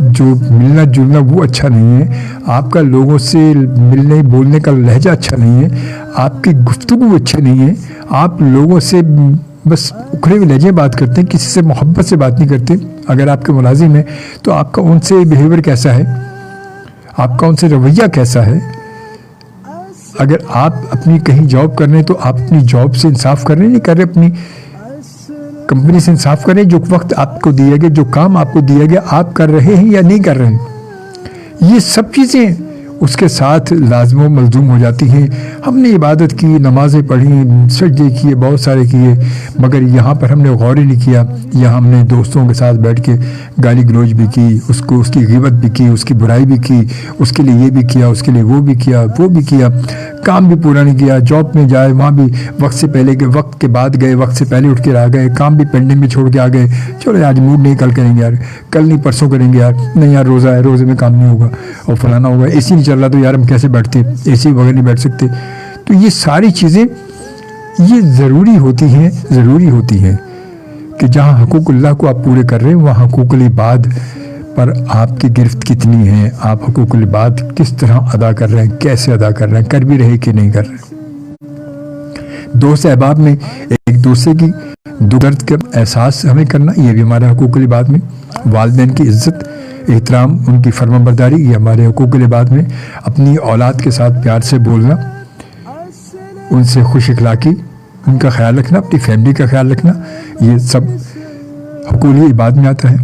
جو ملنا جلنا وہ اچھا نہیں ہے، آپ کا لوگوں سے ملنے بولنے کا لہجہ اچھا نہیں ہے، آپ کی گفتگو اچھی نہیں ہے، آپ لوگوں سے بس اکھڑے ہوئے لہجے بات کرتے ہیں، کسی سے محبت سے بات نہیں کرتے۔ اگر آپ کے ملازم ہیں تو آپ کا ان سے بیہیویئر کیسا ہے، آپ کا ان سے رویہ کیسا ہے۔ اگر آپ اپنی کہیں جاب کر رہے ہیں تو آپ اپنی جاب سے انصاف کر رہے ہیں، نہیں کر رہے، اپنی کمپنی سے انصاف کریں، جو وقت آپ کو دیا گیا، جو کام آپ کو دیا گیا آپ کر رہے ہیں یا نہیں کر رہے ہیں۔ یہ سب چیزیں اس کے ساتھ لازم و ملزوم ہو جاتی ہیں۔ ہم نے عبادت کی، نمازیں پڑھی، سجدے کیے، بہت سارے کیے، مگر یہاں پر ہم نے غور ہی نہیں کیا۔ یہاں ہم نے دوستوں کے ساتھ بیٹھ کے گالی گلوچ بھی کی، اس کی غیبت بھی کی، اس کی برائی بھی کی، اس کے لیے یہ بھی کیا، اس کے لیے وہ بھی کیا، وہ بھی کیا، کام بھی پورا نہیں کیا۔ جاب میں جائے وہاں بھی وقت سے پہلے گئے، وقت کے بعد گئے، وقت سے پہلے اٹھ کے آ گئے، کام بھی پینڈنگ میں چھوڑ کے آ گئے، چلو آج موڈ نہیں، کل کریں گے یار، کل نہیں پرسوں کریں گے یار، نہیں یار روزہ ہے، روزے میں کام نہیں ہوگا، اور فلانا ہوگا، اے سی نہیں چل رہا تو یار ہم کیسے بیٹھتے، اے سی بغیر نہیں بیٹھ سکتے۔ تو یہ ساری چیزیں یہ ضروری ہوتی ہیں کہ جہاں حقوق اللہ کو آپ پورے کر رہے ہیں وہاں حقوق العباد پر آپ کی گرفت کتنی ہے، آپ حقوق العباد کس طرح ادا کر رہے ہیں، کیسے ادا کر رہے ہیں، کر بھی رہے کہ نہیں کر رہے۔ دوست احباب میں ایک دوسرے کی درد کا احساس ہمیں کرنا، یہ بھی ہمارے حقوق العباد میں۔ والدین کی عزت احترام، ان کی فرما برداری، یہ ہمارے حقوق العباد میں۔ اپنی اولاد کے ساتھ پیار سے بولنا، ان سے خوش اخلاقی، ان کا خیال رکھنا، اپنی فیملی کا خیال رکھنا، یہ سب حقوق العباد میں آتا ہے۔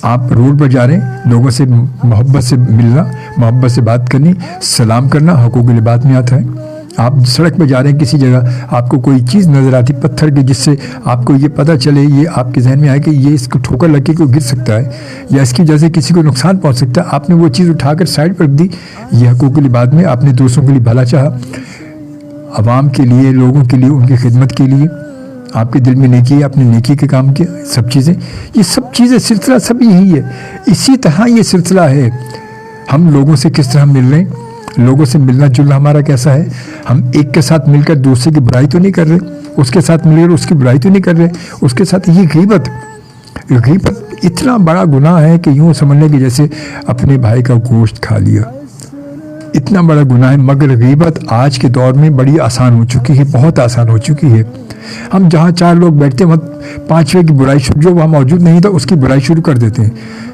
آپ روڈ پر جا رہے ہیں، لوگوں سے محبت سے ملنا، محبت سے بات کرنی، سلام کرنا حقوق العباد میں آتا ہے۔ آپ سڑک پہ جا رہے ہیں کسی جگہ، آپ کو کوئی چیز نظر آتی پتھر کی، جس سے آپ کو یہ پتہ چلے، یہ آپ کے ذہن میں آئے کہ یہ اس کو ٹھوکر لگ کے کوئی گر سکتا ہے یا اس کی وجہ سے کسی کو نقصان پہنچ سکتا ہے، آپ نے وہ چیز اٹھا کر سائڈ پر رکھ دی، یہ حقوق العباد میں۔ آپ نے دوسروں کے لیے بھلا چاہا، عوام کے لیے، لوگوں کے لیے، ان کی خدمت کے لیے، آپ کے دل میں نیکی ہے، آپ نے نیکی کے کام کیا، سب چیزیں، یہ سب چیزیں سلسلہ سب یہی ہے۔ اسی طرح یہ سلسلہ ہے، ہم لوگوں سے کس طرح مل رہے ہیں، لوگوں سے ملنا جلنا ہمارا کیسا ہے۔ ہم ایک کے ساتھ مل کر دوسرے کی برائی تو نہیں کر رہے، اس کے ساتھ مل کر اس کی برائی تو نہیں کر رہے، اس کے ساتھ یہ غیبت اتنا بڑا گناہ ہے کہ یوں سمجھنے کہ جیسے اپنے بھائی کا گوشت کھا لیا، اتنا بڑا گناہ ہے۔ مگر غیبت آج کے دور میں بڑی آسان ہو چکی ہے، بہت آسان ہو چکی ہے۔ ہم جہاں چار لوگ بیٹھتے ہیں وہاں پانچویں کی برائی، جو وہاں موجود نہیں تھا اس کی برائی شروع کر دیتے ہیں،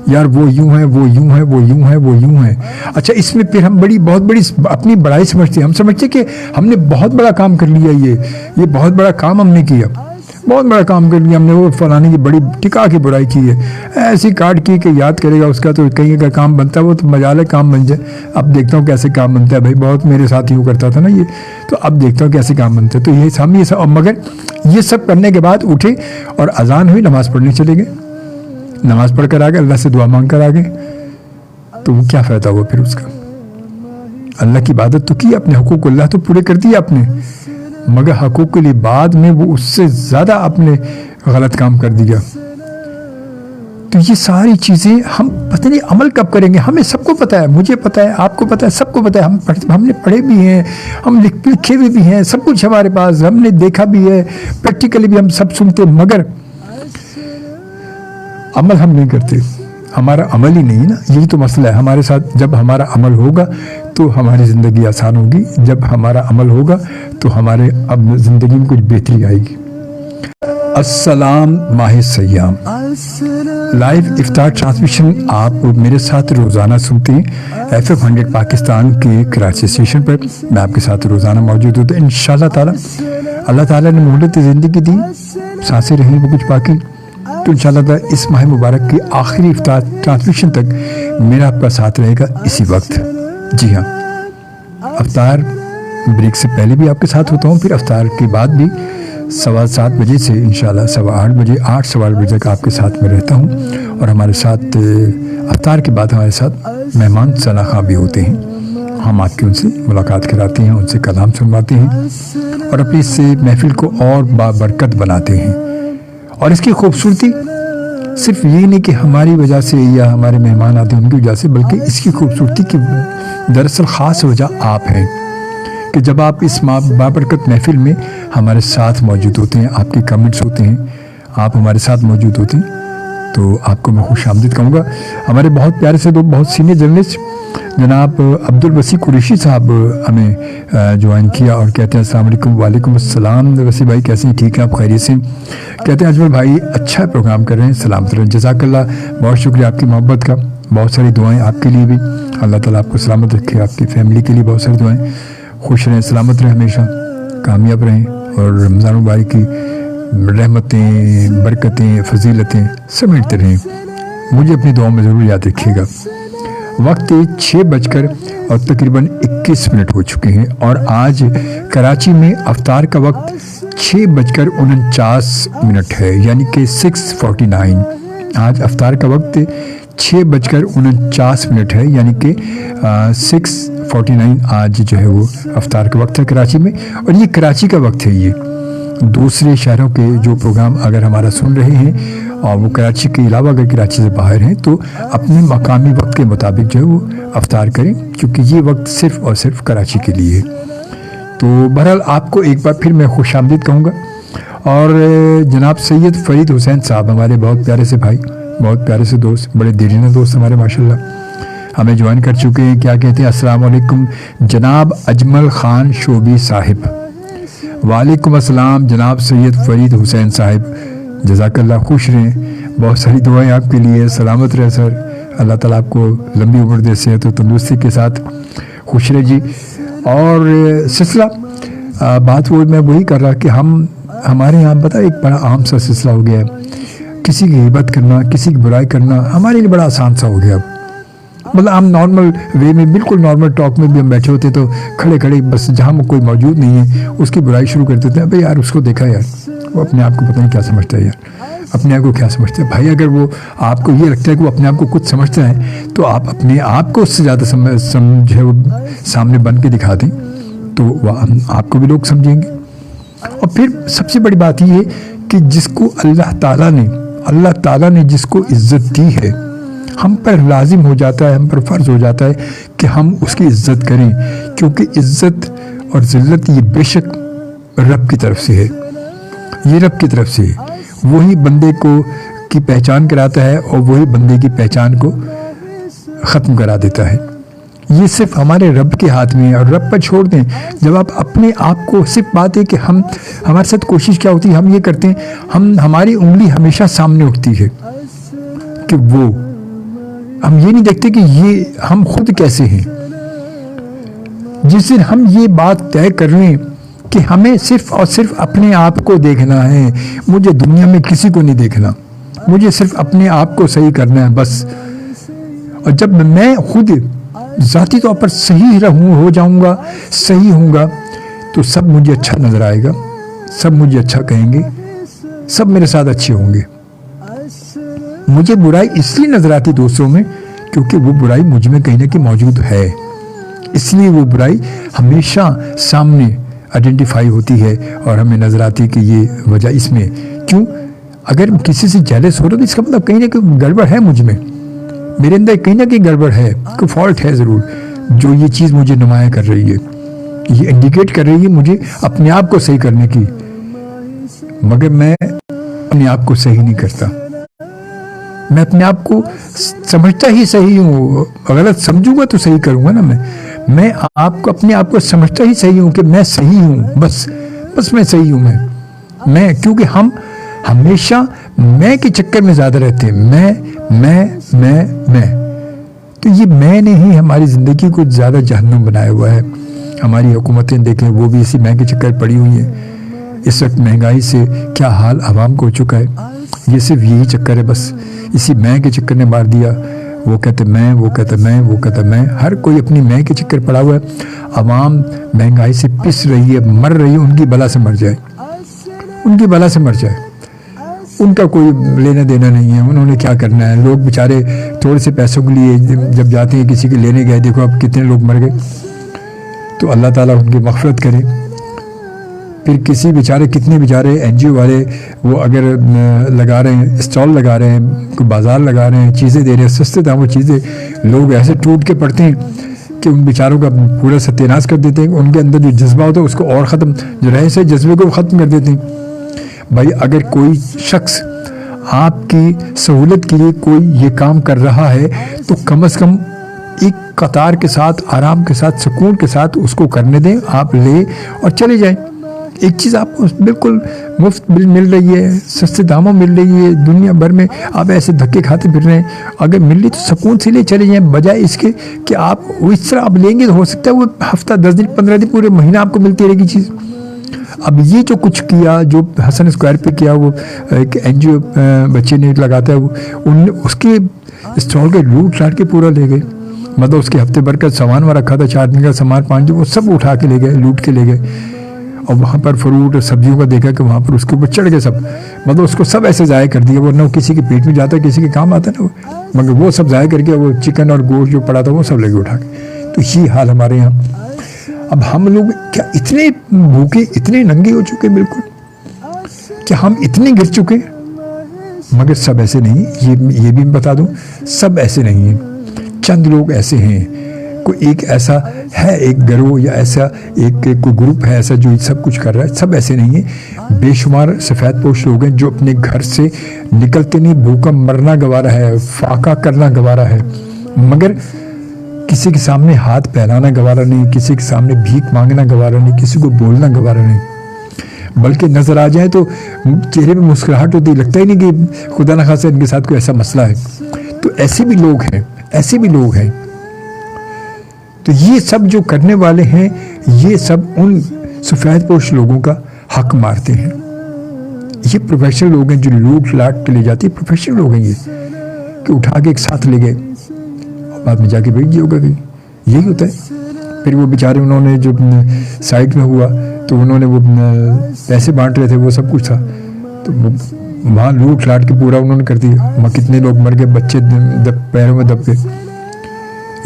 یار وہ یوں ہے، وہ یوں ہے، وہ یوں ہے، وہ یوں ہے۔ اچھا، اس میں پھر ہم بہت بڑی اپنی بڑائی سمجھتے ہیں، ہم سمجھتے ہیں کہ ہم نے بہت بڑا کام کر لیا، یہ بہت بڑا کام ہم نے کیا، بہت بڑا کام کر لیا ہم نے، وہ فلانے کی بڑی ٹکا کی برائی کی ہے، ایسی کاٹ کی کہ یاد کرے گا اس کا تو کہیں اگر کام بنتا ہے وہ تو مجال ہے کام بن جائے۔ اب دیکھتا ہوں کیسے کام بنتا ہے، بھائی بہت میرے ساتھ یوں کرتا تھا نا یہ، تو اب دیکھتا ہوں کیسے کام بنتا ہے۔ تو یہ ہم یہ سب، مگر یہ سب کرنے کے بعد اٹھے اور اذان ہوئی، نماز پڑھنے چلے گئے، نماز پڑھ کر آ گئے، اللہ سے دعا مانگ کر آ گئے، تو وہ کیا فائدہ ہوا پھر اس کا؟ اللہ کی عبادت تو کی، اپنے حقوق اللہ تو پورے کر دیے آپ نے، مگر حقوق العباد میں وہ اس سے زیادہ آپ نے غلط کام کر دیا۔ تو یہ ساری چیزیں ہم پتہ نہیں عمل کب کریں گے، ہمیں سب کو پتہ ہے، مجھے پتہ ہے، آپ کو پتہ ہے، سب کو پتہ ہے، ہم نے پڑھے بھی ہیں، ہم لکھے ہوئے بھی ہیں، سب کچھ ہمارے پاس، ہم نے دیکھا بھی ہے، پریکٹیکلی بھی ہم سب سنتے، مگر عمل ہم نہیں کرتے، ہمارا عمل ہی نہیں ہے نا، یہی تو مسئلہ ہے ہمارے ساتھ۔ جب ہمارا عمل ہوگا تو ہماری زندگی آسان ہوگی، جب ہمارا عمل ہوگا تو ہمارے اب زندگی میں کچھ بہتری آئے گی۔ السلام ماہ سیام، لائیو افطار ٹرانسمیشن آپ میرے ساتھ روزانہ سنتے ہیں FM 100 پاکستان کے کراچی اسٹیشن پر، میں آپ کے ساتھ روزانہ موجود ہوتا ہوں انشاءاللہ تعالی۔ اللہ تعالیٰ نے مہلت زندگی دی، سانسیں رہیں وہ کچھ باقی، تو انشاءاللہ تعالی اس ماہ مبارک کی آخری افطار ٹرانسمیشن تک میرا آپ کا ساتھ رہے گا اسی وقت۔ جی ہاں، افطار بریک سے پہلے بھی آپ کے ساتھ ہوتا ہوں، پھر افطار کے بعد بھی 7:15 بجے سے انشاءاللہ 8:15 بجے 8:15 بجے تک آپ کے ساتھ میں رہتا ہوں، اور ہمارے ساتھ افطار کے بعد ہمارے ساتھ مہمان سناخواں بھی ہوتے ہیں، ہم آپ کے ان سے ملاقات کراتے ہیں، ان سے کلام سنواتے ہیں اور اپنی اس محفل کو اور بابرکت بناتے ہیں۔ اور اس کی خوبصورتی صرف یہ نہیں کہ ہماری وجہ سے یا ہمارے مہمان آتے ہیں ان کی وجہ سے، بلکہ اس کی خوبصورتی کی دراصل خاص وجہ آپ ہیں کہ جب آپ اس بابرکت محفل میں ہمارے ساتھ موجود ہوتے ہیں، آپ کے کمنٹس ہوتے ہیں، آپ ہمارے ساتھ موجود ہوتے ہیں، تو آپ کو میں خوش آمدید کہوں گا. ہمارے بہت پیارے سے دو بہت سینئر جرنلسٹ جناب عبدالوسیع قریشی صاحب ہمیں جوائن کیا اور کہتے ہیں السلام علیکم. وعلیکم السلام وسیع بھائی، کیسے ہیں؟ ٹھیک ہے، آپ خیریت سے؟ کہتے ہیں اجمل بھائی اچھا پروگرام کر رہے ہیں، سلامت رہیں. جزاک اللہ، بہت شکریہ آپ کی محبت کا. بہت ساری دعائیں آپ کے لیے بھی، اللہ تعالیٰ آپ کو سلامت رکھے. آپ کی فیملی کے لیے بہت ساری دعائیں. خوش رہیں، سلامت رہیں، ہمیشہ کامیاب رہیں، اور رمضان مبارک کی رحمتیں، برکتیں، فضیلتیں سمیٹتے رہیں. مجھے اپنی دعاؤں میں ضرور یاد رکھیے گا. وقت 6 اور تقریباً 21 ہو چکے ہیں، اور آج کراچی میں افطار کا وقت 6:49 ہے، یعنی کہ 6:49. آج افطار کا وقت 6:49 ہے، یعنی کہ 6:49 آج جو ہے وہ افطار کا وقت ہے کراچی میں. اور یہ کراچی کا وقت ہے. یہ دوسرے شہروں کے جو پروگرام اگر ہمارا سن رہے ہیں اور وہ کراچی کے علاوہ اگر کراچی سے باہر ہیں تو اپنے مقامی وقت کے مطابق جو ہے وہ افطار کریں، کیونکہ یہ وقت صرف اور صرف کراچی کے لیے ہے. تو بہرحال آپ کو ایک بار پھر میں خوش آمدید کہوں گا. اور جناب سید فرید حسین صاحب ہمارے بہت پیارے سے بھائی، بہت پیارے سے دوست، بڑے دیرینہ دوست ہمارے ماشاءاللہ، ہمیں جوائن کر چکے ہیں. کیا کہتے ہیں؟ السلام علیکم جناب اجمل خان شوبی صاحب. وعلیکم السلام جناب سید فرید حسین صاحب، جزاک اللہ، خوش رہیں. بہت ساری دعائیں آپ کے لیے. سلامت رہے سر، اللہ تعالیٰ آپ کو لمبی عمر دے، صحت و تندرستی کے ساتھ خوش رہے جی. اور سلسلہ بات وہ میں وہی کر رہا کہ ہمارے یہاں پتہ ایک بڑا عام سا سلسلہ ہو گیا ہے. کسی کی غیبت کرنا، کسی کی برائی کرنا ہمارے لیے بڑا آسان سا ہو گیا. مطلب ہم نارمل وے میں، بالکل نارمل ٹاک میں بھی ہم بیٹھے ہوتے تو کھڑے کھڑے بس جہاں کوئی موجود نہیں ہے اس کی برائی شروع کر دیتے ہیں. ابھی یار اس کو دیکھا یار، وہ اپنے آپ کو پتہ نہیں کیا سمجھتا ہے یار، اپنے آپ کو کیا سمجھتا ہے. بھائی اگر وہ آپ کو یہ لگتا ہے کہ وہ اپنے آپ کو کچھ سمجھتا ہے تو آپ اپنے آپ کو اس سے زیادہ سمجھے سامنے بن کے دکھا دیں تو وہ آپ کو بھی لوگ سمجھیں گے. اور پھر سب سے بڑی بات یہ ہے کہ جس کو اللہ تعالیٰ نے جس کو عزت دی ہے، ہم پر لازم ہو جاتا ہے، ہم پر فرض ہو جاتا ہے کہ ہم اس کی عزت کریں، کیونکہ عزت اور ذلت یہ بے شک رب کی طرف سے ہے. یہ رب کی طرف سے ہے، وہی بندے کو کی پہچان کراتا ہے اور وہی بندے کی پہچان کو ختم کرا دیتا ہے. یہ صرف ہمارے رب کے ہاتھ میں ہے. اور رب پر چھوڑ دیں. جب آپ اپنے آپ کو، صرف بات ہے کہ ہمارے ساتھ کوشش کیا ہوتی ہے، ہم یہ کرتے ہیں، ہماری انگلی ہمیشہ سامنے اٹھتی ہے کہ ہم یہ نہیں دیکھتے کہ یہ ہم خود کیسے ہیں. جس دن ہم یہ بات طے کر رہے ہیں کہ ہمیں صرف اور صرف اپنے آپ کو دیکھنا ہے، مجھے دنیا میں کسی کو نہیں دیکھنا، مجھے صرف اپنے آپ کو صحیح کرنا ہے بس. اور جب میں خود ذاتی طور پر صحیح ہو جاؤں گا، صحیح ہوں گا، تو سب مجھے اچھا نظر آئے گا، سب مجھے اچھا کہیں گے، سب میرے ساتھ اچھے ہوں گے. مجھے برائی اس لیے نظر آتی دوسروں میں کیونکہ وہ برائی مجھ میں کہیں نہ کہیں موجود ہے، اس لیے وہ برائی ہمیشہ سامنے آئیڈینٹیفائی ہوتی ہے اور ہمیں نظر آتی ہے کہ یہ وجہ اس میں. کیوں؟ اگر کسی سے جیلس ہو رہا تو اس کا مطلب کہیں نہ کہیں گڑبڑ ہے، مجھ میں، میرے اندر کہیں نہ کہیں گڑبڑ ہے، کوئی فالٹ ہے ضرور جو یہ چیز مجھے نمایاں کر رہی ہے، یہ انڈیکیٹ کر رہی ہے مجھے اپنے آپ کو صحیح کرنے کی. مگر میں اپنے آپ کو صحیح نہیں کرتا، میں اپنے آپ کو سمجھتا ہی صحیح ہوں. غلط سمجھوں گا تو صحیح کروں گا نا. میں آپ کو اپنے آپ کو سمجھتا ہی صحیح ہوں کہ میں صحیح ہوں، بس میں صحیح ہوں. میں کیونکہ ہم ہمیشہ میں کے چکر میں زیادہ رہتے ہیں. میں تو یہ میں نے ہی ہماری زندگی کو زیادہ جہنم بنایا ہوا ہے. ہماری حکومتیں دیکھیں وہ بھی اسی میں کے چکر پڑی ہوئی ہیں. اس وقت مہنگائی سے کیا حال عوام کو ہو چکا ہے. یہ صرف یہی چکر ہے، بس اسی میں کے چکر نے مار دیا. وہ کہتے میں، وہ کہتا میں، وہ کہتا میں، ہر کوئی اپنی میں کے چکر پڑا ہوا ہے. عوام مہنگائی سے پس رہی ہے، مر رہی ہے. ان کی بلا سے مر جائے، ان کی بلا سے مر جائے. ان کا کوئی لینا دینا نہیں ہے، انہوں نے کیا کرنا ہے. لوگ بیچارے تھوڑے سے پیسوں کے لیے جب جاتے ہیں کسی کے لینے گئے، دیکھو اب کتنے لوگ مر گئے. تو اللہ تعالیٰ ان کی مغفرت کرے. پھر کسی بیچارے، کتنے بیچارے این جی او والے وہ اگر لگا رہے ہیں، اسٹال لگا رہے ہیں، کوئی بازار لگا رہے ہیں، چیزیں دے رہے ہیں، سستے داموں چیزیں، لوگ ایسے ٹوٹ کے پڑتے ہیں کہ ان بیچاروں کا پورا ستیہ کر دیتے ہیں. ان کے اندر جو جذبہ ہوتا ہے اس کو اور ختم، جو رہے سے جذبے کو ختم کر دیتے ہیں. بھائی اگر کوئی شخص آپ کی سہولت کے لیے کوئی یہ کام کر رہا ہے تو کم از کم ایک قطار کے ساتھ، آرام کے ساتھ، سکون کے ساتھ اس کو کرنے دیں، آپ لے اور چلے جائیں۔ ایک چیز آپ کو بالکل مفت مل رہی ہے، سستے داموں مل رہی ہے، دنیا بھر میں آپ ایسے دھکے کھاتے پھر رہے ہیں، اگر مل رہی تو سکون سے لے چلے جائیں، بجائے اس کے کہ آپ اس طرح آپ لیں گے تو ہو سکتا ہے وہ ہفتہ 10 دن 15 دن پورے مہینہ آپ کو ملتی رہے گی چیز۔ اب یہ جو کچھ کیا، جو حسن اسکوائر پہ کیا، وہ ایک این جی او بچے نے لگاتا ہے، وہ اس کے اسٹال کے لوٹ لاٹ کے پورا لے گئے، مطلب اس کے ہفتے بھر کا سامان وہاں رکھا تھا، 4 دن کا سامان 5 دن، وہ سب اٹھا کے لے گئے، لوٹ کے لے گئے۔ اور وہاں پر فروٹ اور سبزیوں کا دیکھا کہ وہاں پر اس کے اوپر چڑھ گئے سب، مطلب اس کو سب ایسے ضائع کر دیا، ورنہ وہ کسی کے پیٹ میں جاتا ہے، کسی کے کام آتا ہے نا، مگر وہ سب ضائع کر کے وہ چکن اور گوشت جو پڑا تھا وہ سب لے کے اٹھا کے۔ تو یہ حال ہمارے یہاں۔ اب ہم لوگ کیا اتنے بھوکے، اتنے ننگے ہو چکے، بالکل کہ ہم اتنے گر چکے، مگر سب ایسے نہیں، یہ بھی میں بتا دوں، سب ایسے نہیں ہیں، چند لوگ ایسے ہیں، کوئی ایک ایسا ہے، ایک گروہ یا ایسا ایک کوئی گروپ ہے ایسا جو سب کچھ کر رہا ہے، سب ایسے نہیں ہیں۔ بے شمار سفید پوش لوگ ہیں جو اپنے گھر سے نکلتے نہیں، بھوکا مرنا گوارا ہے، فاقہ کرنا گوارا ہے، مگر کسی کے سامنے ہاتھ پھیلانا گوارا نہیں، کسی کے سامنے بھیک مانگنا گوارا نہیں، کسی کو بولنا گوارا نہیں، بلکہ نظر آ جائے تو چہرے پہ مسکراہٹ ہوتی، لگتا ہی نہیں کہ خدا نخواستہ ان کے ساتھ کوئی ایسا مسئلہ ہے۔ تو ایسے بھی لوگ ہیں، ایسے بھی لوگ ہیں۔ تو یہ سب جو کرنے والے ہیں، یہ سب ان سفید پوش لوگوں کا حق مارتے ہیں۔ یہ پروفیشنل لوگ ہیں جو لوٹ لاٹ کے لے جاتے ہیں، پروفیشنل لوگ ہیں یہ، کہ اٹھا کے ایک ساتھ لے گئے اور بعد میں جا کے بھیج دیا ہوگا کہ یہی ہوتا ہے۔ پھر وہ بیچارے انہوں نے جو سائٹ میں ہوا تو انہوں نے وہ پیسے بانٹ رہے تھے، وہ سب کچھ تھا، تو وہاں لوٹ لاٹ کے پورا انہوں نے کر دیا، وہاں کتنے لوگ مر گئے، بچے پیروں میں دب گئے۔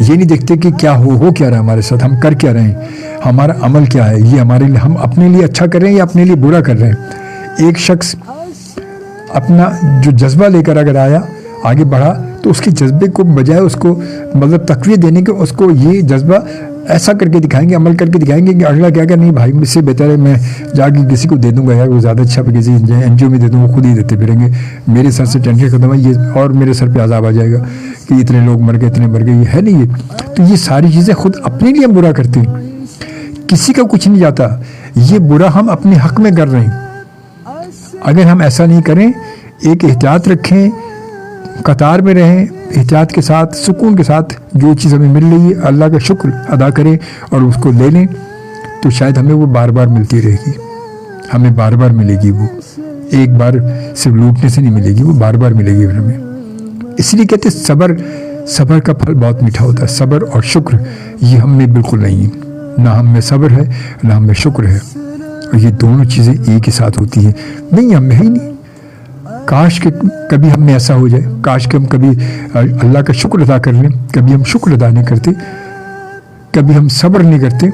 یہ نہیں دیکھتے کہ کیا ہو کیا رہا ہے ہمارے ساتھ، ہم کر کیا رہے ہیں، ہمارا عمل کیا ہے، یہ ہمارے لیے، ہم اپنے لیے اچھا کر رہے ہیں یا اپنے لیے برا کر رہے ہیں۔ ایک شخص اپنا جو جذبہ لے کر اگر آیا، آگے بڑھا، تو اس کے جذبے کو بجائے اس کو مطلب تقویت دینے کے، اس کو یہ جذبہ ایسا کر کے دکھائیں گے، عمل کر کے دکھائیں گے کہ اگلا کیا کہ نہیں بھائی مجھ سے بہتر ہے، میں جا کے کسی کو دے دوں گا، یا وہ زیادہ اچھا کسی این جی او میں دے دوں گا، خود ہی دیتے پھریں گے، میرے سر سے ٹینشن ختم ہے، یہ اور میرے سر پہ عذاب آ جائے گا کہ اتنے لوگ مر گئے، اتنے مر گئے، یہ ہے نہیں یہ۔ تو یہ ساری چیزیں خود اپنے لیے ہم برا کرتے ہیں، کسی کا کچھ نہیں جاتا، یہ برا ہم اپنے حق میں کر رہے ہیں۔ اگر ہم ایسا نہیں کریں، ایک احتیاط رکھیں، قطار میں رہیں، احتیاط کے ساتھ، سکون کے ساتھ، جو چیز ہمیں مل رہی ہے اللہ کا شکر ادا کریں اور اس کو لے لیں، تو شاید ہمیں وہ بار بار ملتی رہے گی، ہمیں بار بار ملے گی، وہ ایک بار صرف لوٹنے سے نہیں ملے گی، وہ بار بار ملے گی ہمیں۔ اس لیے کہتے ہیں صبر کا پھل بہت میٹھا ہوتا ہے۔ صبر اور شکر یہ ہم میں بالکل نہیں ہے، نہ ہم میں صبر ہے نہ ہم میں شکر ہے، اور یہ دونوں چیزیں ایک ہی ساتھ ہوتی ہیں، نہیں ہم میں ہی نہیں۔ کاش کہ کبھی ہم میں ایسا ہو جائے، کاش کہ ہم کبھی اللہ کا شکر ادا کر لیں، کبھی ہم شکر ادا نہیں کرتے، کبھی ہم صبر نہیں کرتے،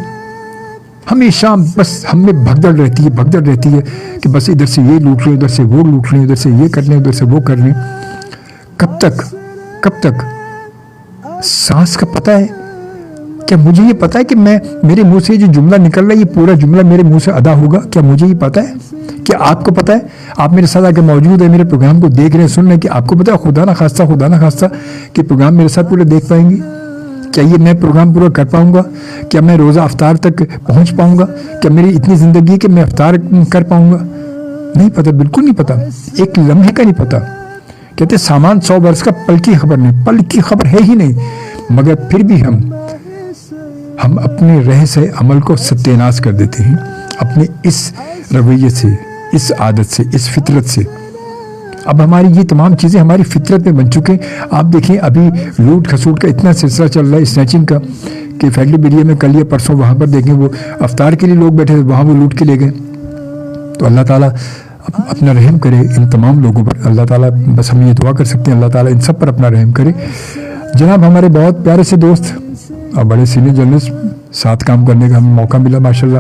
ہمیشہ بس ہم میں بھگدڑ رہتی ہے کہ بس ادھر سے یہ لوٹ لیں، ادھر سے وہ لوٹ لیں، ادھر سے یہ کر لیں، ادھر سے وہ کر لیں۔ کب تک سانس کا پتہ ہے؟ کیا مجھے یہ پتہ ہے کہ میرے منہ سے جو جملہ نکل رہا ہے یہ پورا جملہ میرے منہ سے ادا ہوگا؟ کیا مجھے یہ پتہ ہے؟ کیا آپ کو پتہ ہے؟ آپ میرے ساتھ اگر موجود ہیں، میرے پروگرام کو دیکھ رہے ہیں، سن رہے ہیں، کہ آپ کو پتہ ہے خدا نہ خواستہ کہ پروگرام میرے ساتھ پورا دیکھ پائیں گے؟ کیا یہ میں پروگرام پورا کر پاؤں گا؟ کیا میں روزہ افطار تک پہنچ پاؤں گا؟ کیا میری اتنی زندگی ہے کہ میں افطار کر پاؤں گا؟ نہیں پتہ، بالکل نہیں پتہ، ایک لمحے کا نہیں پتہ۔ کہتے سامان 100 برس کا، پل کی خبر نہیں، پل کی خبر ہے ہی نہیں، مگر پھر بھی ہم اپنے رہ سے عمل کو ستیہ کر دیتے ہیں، اپنے اس رویے سے، اس عادت سے، اس فطرت سے۔ اب ہماری یہ تمام چیزیں ہماری فطرت میں بن چکے ہیں۔ آپ دیکھیں ابھی لوٹ کھسوٹ کا اتنا سلسلہ چل رہا ہے، اسنیچنگ کا، کہ فیکٹری بیریا میں کل یا پرسوں وہاں پر دیکھیں وہ افطار کے لیے لوگ بیٹھے تھے، وہاں وہ لوٹ کے لے گئے۔ تو اللہ تعالیٰ اپنا رحم کرے ان تمام لوگوں پر، اللہ تعالیٰ، بس ہم یہ دعا کر سکتے ہیں اللہ تعالیٰ ان سب پر اپنا رحم کرے۔ جناب ہمارے بہت پیارے سے دوست اور بڑے سینئر جرنلسٹ، ساتھ کام کرنے کا ہمیں موقع ملا ماشاءاللہ،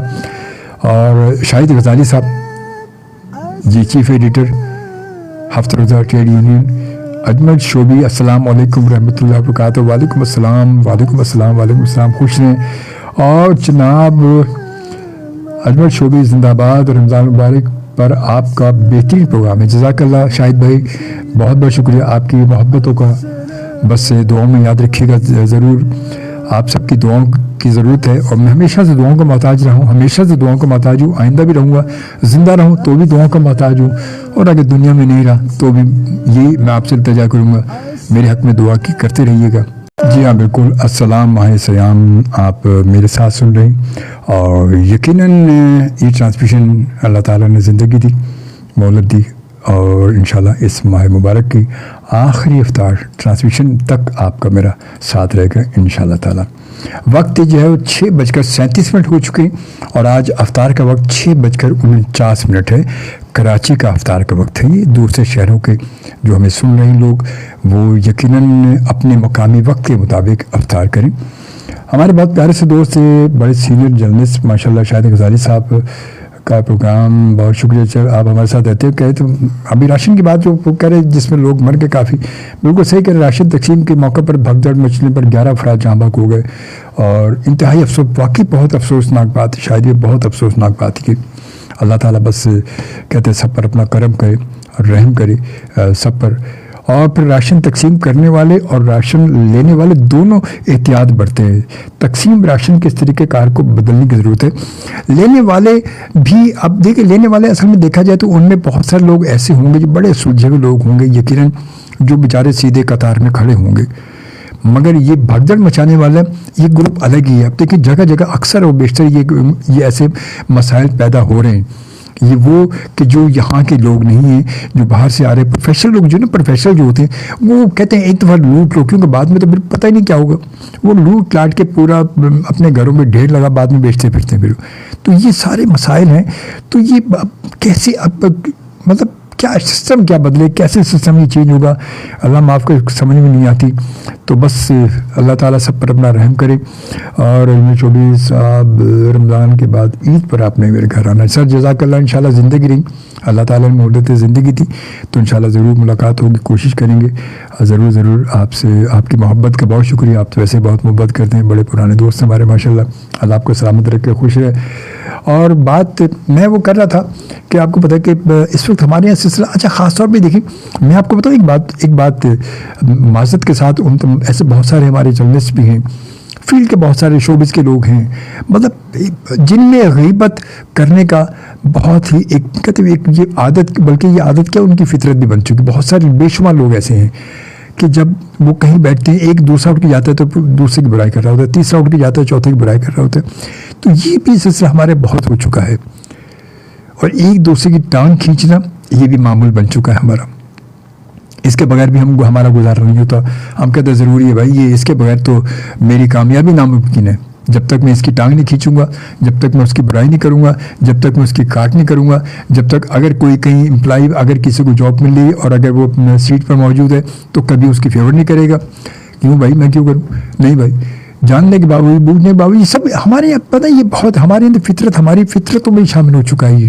اور شاہد غزالی صاحب جی، چیف ایڈیٹر ہفتہ روزہ ٹریڈ یونین، اجمل شوبی، السلام علیکم رحمۃ اللہ وبرکاتہ۔ وعلیکم السلام، وعلیکم السلام، وعلیکم السلام، خوش رہیں۔ اور جناب اجمل شوبی زندہ باد، رمضان مبارک، پر آپ کا بہترین پروگرام ہے. جزاک اللہ شاہد بھائی, بہت بہت شکریہ آپ کی محبتوں کا. بس دعاؤں میں یاد رکھیے گا ضرور, آپ سب کی دعاؤں کی ضرورت ہے, اور میں ہمیشہ سے دعاؤں کا محتاج رہا ہوں, ہمیشہ سے دعاؤں کا محتاج ہوں, آئندہ بھی رہوں گا. زندہ رہوں تو بھی دعاؤں کا محتاج ہوں, اور اگر دنیا میں نہیں رہا تو بھی یہی میں آپ سے التجا کروں گا, میرے حق میں دعا کی کرتے رہیے گا. جی ہاں بالکل. السلام ماہ سیام آپ میرے ساتھ سن رہے ہیں, اور یقیناً یہ ٹرانسمیشن اللہ تعالیٰ نے زندگی دی, مہلت دی, اور انشاءاللہ اس ماہ مبارک کی آخری افطار ٹرانسمیشن تک آپ کا میرا ساتھ رہے گا انشاءاللہ تعالیٰ. وقت جو ہے وہ 6:37 ہو چکے, اور آج افطار کا وقت 6:49 ہے. کراچی کا افطار کا وقت ہے. یہ دوسرے شہروں کے جو ہمیں سن رہے ہیں لوگ, وہ یقیناً اپنے مقامی وقت کے مطابق افطار کریں. ہمارے بہت پیارے سے دوست بڑے سینئر جرنلسٹ ماشاءاللہ شاہد غزالی صاحب کا پروگرام, بہت شکریہ. چل آپ ہمارے ساتھ رہتے ہو. کہے تو ابھی راشن کی بات جو کہہ رہے جس میں لوگ مر گئے کافی, بالکل صحیح کہہ رہے. راشن تقسیم کے موقع پر بھگدڑ مچھلی پر 11 افراد جاں بحق ہو گئے, اور انتہائی افسوس, واقعی بہت افسوسناک بات ہے. شاید یہ بہت افسوسناک بات ہے کہ اللہ تعالیٰ بس کہتے ہیں سب پر اپنا کرم کرے اور رحم کرے سب پر. اور پھر راشن تقسیم کرنے والے اور راشن لینے والے دونوں احتیاط برتے ہیں. تقسیم راشن کے اس طریقہ کار کو بدلنے کی ضرورت ہے. لینے والے بھی, اب دیکھیں لینے والے اصل میں دیکھا جائے تو ان میں بہت سارے لوگ ایسے ہوں گے جو بڑے سلجھے ہوئے لوگ ہوں گے یقیناً, جو بیچارے سیدھے قطار میں کھڑے ہوں گے, مگر یہ بھگدڑ مچانے والا یہ گروپ الگ ہی ہے. اب دیکھیں جگہ جگہ اکثر اور بیشتر یہ ایسے مسائل پیدا ہو رہے ہیں. یہ وہ کہ جو یہاں کے لوگ نہیں ہیں, جو باہر سے آ رہے ہیں پروفیشنل لوگ, جو نا پروفیشنل جو ہوتے ہیں, وہ کہتے ہیں ایک دفعہ لوٹ لو, کیونکہ بعد میں تو پھر پتہ ہی نہیں کیا ہوگا. وہ لوٹ لاٹ کے پورا اپنے گھروں میں ڈھیر لگا بعد میں بیچتے پھرتے ہیں پھر. تو یہ سارے مسائل ہیں. تو یہ کیسے اب مطلب کیا سسٹم کیا بدلے, کیسے سسٹم یہ چینج ہوگا, اللہ معاف کر, سمجھ میں نہیں آتی. تو بس اللہ تعالیٰ سب پر اپنا رحم کرے. اور 24 صاحب رمضان کے بعد عید پر آپ نے میرے گھر آنا. سر جزاک اللہ, انشاءاللہ زندگی رہی, اللہ تعالیٰ نے مہلت زندگی دی, تو انشاءاللہ ضرور ملاقات ہوگی, کوشش کریں گے ضرور ضرور. آپ سے آپ کی محبت کا بہت شکریہ, آپ تو ویسے بہت محبت کرتے ہیں, بڑے پرانے دوست ہیں ہمارے ماشاءاللہ. اللہ آپ کو سلامت رکھے, خوش رہے. اور بات میں وہ کر رہا تھا کہ آپ کو پتہ ہے کہ اس وقت ہمارے یہاں سلسلہ, اچھا خاص طور پہ دیکھیں میں آپ کو بتاؤں ایک بات معذرت کے ساتھ, ان ایسے بہت سارے ہمارے جرنلسٹ بھی ہیں, فیلڈ کے بہت سارے شوبز کے لوگ ہیں, مطلب جن میں غیبت کرنے کا بہت ہی ایک کہتے ہیں یہ عادت, بلکہ یہ عادت کیا ان کی فطرت بھی بن چکی. بہت سارے بے شمار لوگ ایسے ہیں کہ جب وہ کہیں بیٹھتے ہیں, ایک دوسرا اٹھ کے جاتا ہے تو دوسرے کی برائی کر رہا ہوتا ہے, تیسرا اٹھ کے جاتا ہے چوتھے کی برائی کر رہا ہوتا ہے. تو یہ بھی سلسلہ ہمارے بہت ہو چکا ہے, اور ایک دوسرے کی ٹانگ کھینچنا یہ بھی معمول بن چکا ہے ہمارا. اس کے بغیر بھی ہمارا گزارا نہیں ہوتا. ہم کہتے ہیں ضروری ہے بھائی, یہ اس کے بغیر تو میری کامیابی ناممکن ہے. جب تک میں اس کی ٹانگ نہیں کھینچوں گا, جب تک میں اس کی برائی نہیں کروں گا, جب تک میں اس کی کاٹ نہیں کروں گا, جب تک اگر کوئی کہیں امپلائی اگر کسی کو جاب مل رہی اور اگر وہ سیٹ پر موجود ہے تو کبھی اس کی فیور نہیں کرے گا. کیوں بھائی میں کیوں کروں, نہیں بھائی, جاننے کے باوجود بوجھنے کے باوجود, یہ سب ہمارے یہاں پتہ, یہ بہت ہمارے اندر فطرت, ہماری فطرتوں میں شامل ہو چکا ہے. یہ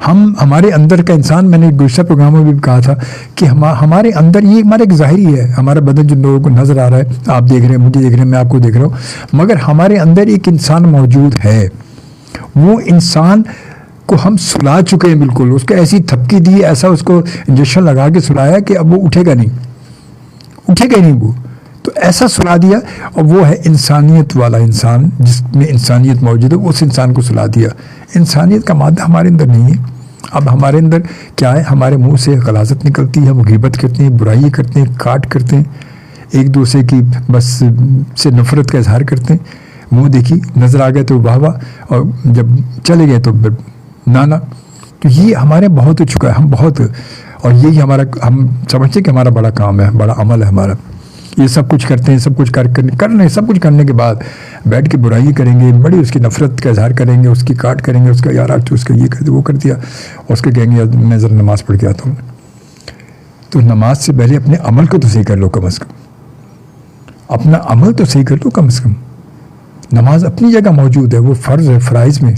ہمارے اندر کا انسان, میں نے دوسرے پروگراموں میں بھی کہا تھا کہ ہمارے اندر یہ ہمارا ایک ظاہری ہے, ہمارا بدن جو لوگوں کو نظر آ رہا ہے, آپ دیکھ رہے ہیں, مجھے دیکھ رہے ہیں, میں آپ کو دیکھ رہا ہوں, مگر ہمارے اندر ایک انسان موجود ہے. وہ انسان کو ہم سلا چکے ہیں بالکل, اس کو ایسی تھپکی دی, ایسا اس کو انجیکشن لگا کے سلایا کہ اب وہ اٹھے گا نہیں وہ, تو ایسا سلا دیا. اور وہ ہے انسانیت والا انسان, جس میں انسانیت موجود ہے, اس انسان کو سلا دیا. انسانیت کا مادہ ہمارے اندر نہیں ہے. اب ہمارے اندر کیا ہے, ہمارے منہ سے غلاظت نکلتی ہے, ہم غیبت کرتے ہیں, برائی کرتے ہیں, کاٹ کرتے ہیں, ایک دوسرے کی بس سے نفرت کا اظہار کرتے ہیں. منہ دیکھی, نظر آ گئے تو واہ واہ, اور جب چلے گئے تو نانا. تو یہ ہمارے بہت ہو چکا ہے, ہم بہت, اور یہی ہمارا, ہم سمجھتے ہیں کہ ہمارا بڑا کام ہے, بڑا عمل ہے ہمارا. یہ سب کچھ کرتے ہیں, سب کچھ سب کچھ کرنے کے بعد بیٹھ کے برائی کریں گے, بڑی اس کی نفرت کا اظہار کریں گے, اس کی کاٹ کریں گے, اس کا یار آج اس کا یہ کر دیا, وہ کر دیا, اور اس کے کہیں گے میں ذرا نماز پڑھ کے آتا ہوں. تو نماز سے پہلے اپنے عمل کو تو صحیح کر لو, کم از کم اپنا عمل تو صحیح کر لو کم از کم. نماز اپنی جگہ موجود ہے, وہ فرض ہے فرائض میں,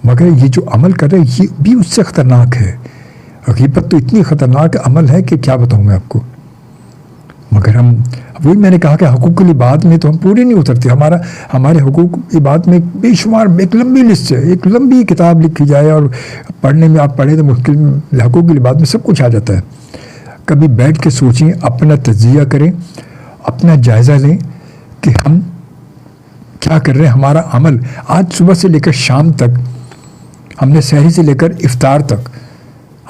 مگر یہ جو عمل کر رہے یہ بھی اس سے خطرناک ہے. غیبت تو اتنی خطرناک عمل ہے کہ کیا بتاؤں میں آپ کو. مگر ہم وہی میں نے کہا کہ حقوق العباد میں تو ہم پورے نہیں اترتے. ہمارے حقوق عباد میں بے شمار ایک لمبی لسٹ ہے, ایک لمبی کتاب لکھی جائے اور پڑھنے میں آپ پڑھیں تو مشکل حقوق العباد میں سب کچھ آ جاتا ہے. کبھی بیٹھ کے سوچیں, اپنا تجزیہ کریں, اپنا جائزہ لیں کہ ہم کیا کر رہے ہیں. ہمارا عمل آج صبح سے لے کر شام تک, ہم نے سحری سے لے کر افطار تک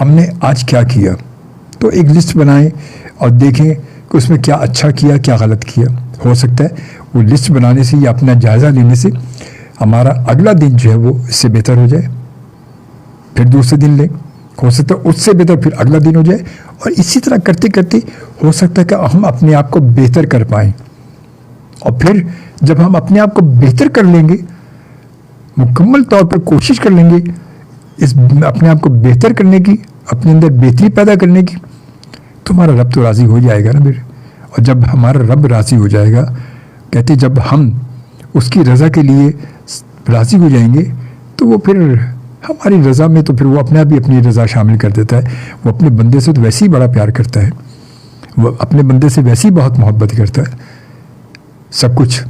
ہم نے آج کیا کیا. تو ایک لسٹ بنائیں اور دیکھیں کہ اس میں کیا اچھا کیا, کیا غلط کیا. ہو سکتا ہے وہ لسٹ بنانے سے یا اپنا جائزہ لینے سے ہمارا اگلا دن جو ہے وہ اس سے بہتر ہو جائے. پھر دوسرے دن لیں, ہو سکتا ہے اس سے بہتر پھر اگلا دن ہو جائے. اور اسی طرح کرتے کرتے ہو سکتا ہے کہ ہم اپنے آپ کو بہتر کر پائیں. اور پھر جب ہم اپنے آپ کو بہتر کر لیں گے, مکمل طور پر کوشش کر لیں گے اس اپنے آپ کو بہتر کرنے کی, اپنے اندر بہتری پیدا کرنے کی, تو ہمارا رب تو راضی ہو جائے گا نا پھر. اور جب ہمارا رب راضی ہو جائے گا, کہتے جب ہم اس کی رضا کے لیے راضی ہو جائیں گے تو وہ پھر ہماری رضا میں تو پھر وہ اپنے آپ ہی اپنی رضا شامل کر دیتا ہے. وہ اپنے بندے سے تو ویسے ہی بڑا پیار کرتا ہے, وہ اپنے بندے سے ویسے ہی بہت محبت کرتا ہے. سب کچھ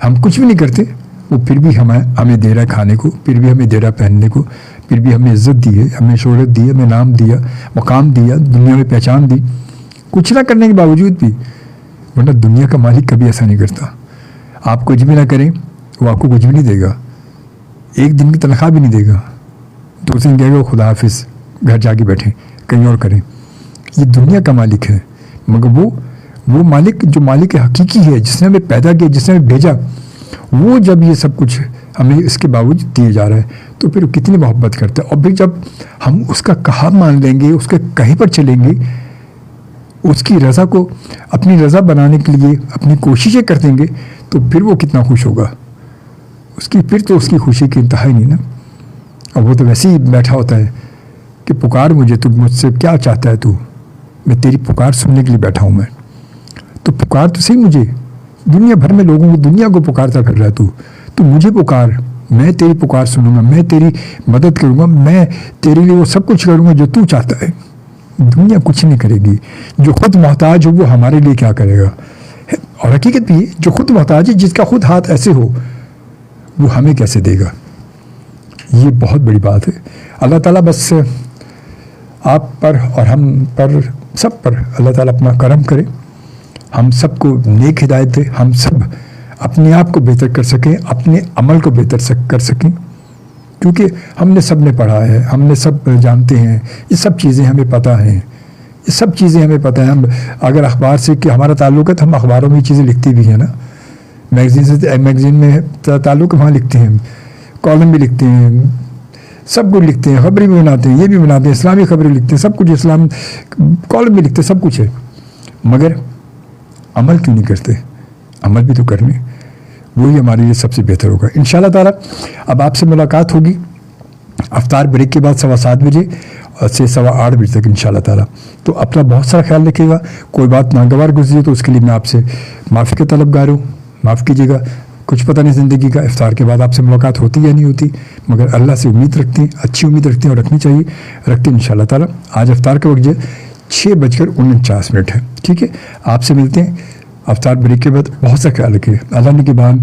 ہم کچھ بھی نہیں کرتے, وہ پھر بھی ہمیں دے رہا ہے کھانے کو, پھر بھی ہمیں دے رہا ہے پہننے کو, پھر بھی ہمیں عزت دی ہے, ہمیں شہرت دی ہے, ہمیں نام دیا, مقام دیا, دنیا میں پہچان دی, کچھ نہ کرنے کے باوجود بھی. ورنہ دنیا کا مالک کبھی ایسا نہیں کرتا. آپ کچھ بھی نہ کریں وہ آپ کو کچھ بھی نہیں دے گا, ایک دن کی تنخواہ بھی نہیں دے گا. دوسرے دن کہے گا خدا حافظ, گھر جا کے بیٹھیں, کہیں اور کریں. یہ دنیا کا مالک ہے, مگر وہ مالک جو مالک حقیقی ہے, جس نے ہمیں پیدا کیا, جس نے ہمیں بھیجا, وہ جب یہ سب کچھ ہمیں اس کے باوجود دیے جا رہا ہے تو پھر کتنی محبت کرتا ہے. اور پھر جب ہم اس کا کہا مان لیں گے, اس کے کہیں پر چلیں گے, اس کی رضا کو اپنی رضا بنانے کے لیے اپنی کوششیں کر دیں گے, تو پھر وہ کتنا خوش ہوگا. پھر تو اس کی خوشی کی انتہا ہی نہیں نا. اور وہ تو ویسے ہی بیٹھا ہوتا ہے کہ پکار مجھے, تو مجھ سے کیا چاہتا ہے تو, میں تیری پکار سننے کے لیے بیٹھا ہوں. میں تو پکار تو صحیح مجھے, دنیا بھر میں لوگوں کو, دنیا کو پکارتا پھر رہا ہے تو مجھے پکار, میں تیری پکار سنوں گا, میں تیری مدد کروں گا, میں تیرے لیے وہ سب کچھ کروں گا جو تو چاہتا ہے. دنیا کچھ نہیں کرے گی. جو خود محتاج ہو وہ ہمارے لیے کیا کرے گا. اور حقیقت بھی ہے, جو خود محتاج ہے, جس کا خود ہاتھ ایسے ہو, وہ ہمیں کیسے دے گا. یہ بہت بڑی بات ہے. اللہ تعالیٰ بس آپ پر اور ہم پر, سب پر اللہ تعالیٰ اپنا کرم کرے, ہم سب کو نیک ہدایت دے, ہم سب اپنے آپ کو بہتر کر سکیں, اپنے عمل کو بہتر کر سکیں. کیونکہ ہم نے سب نے پڑھا ہے, ہم نے سب جانتے ہیں, یہ سب چیزیں ہمیں پتہ ہیں, یہ سب چیزیں ہمیں پتہ ہیں. ہم اگر اخبار سے کہ ہمارا تعلق ہے تو ہم اخباروں میں یہ چیزیں لکھتے بھی ہیں نا, میگزین میں تعلق وہاں لکھتے ہیں, کالم بھی لکھتے ہیں, سب کچھ لکھتے ہیں, خبریں بھی بناتے ہیں, یہ بھی بناتے ہیں, اسلامی خبریں لکھتے ہیں, سب کچھ اسلام کالم بھی لکھتے ہیں, سب کچھ ہے. مگر عمل کیوں نہیں کرتے؟ عمل بھی تو کرنے, وہی ہمارے لیے سب سے بہتر ہوگا انشاءاللہ تعالیٰ. اب آپ سے ملاقات ہوگی افطار بریک کے بعد 7:15 بجے سے 8:15 بجے تک انشاءاللہ تعالیٰ. تو اپنا بہت سارا خیال رکھیے گا. کوئی بات ناگوار گزری تو اس کے لیے میں آپ سے معافی کا طلبگار ہوں, معاف کیجیے گا. کچھ پتہ نہیں زندگی کا, افطار کے بعد آپ سے ملاقات ہوتی یا نہیں ہوتی, مگر اللہ سے امید رکھتے ہیں, اچھی امید رکھتے ہیں اور رکھنی چاہیے, رکھتے ہیں انشاءاللہ تعالیٰ. آج افطار کا وقت جو 6:49 ہے. ٹھیک ہے, آپ سے ملتے ہیں افطار بریک کے بعد. بہت سا خیال رکھیے. اللہ نے کے بعد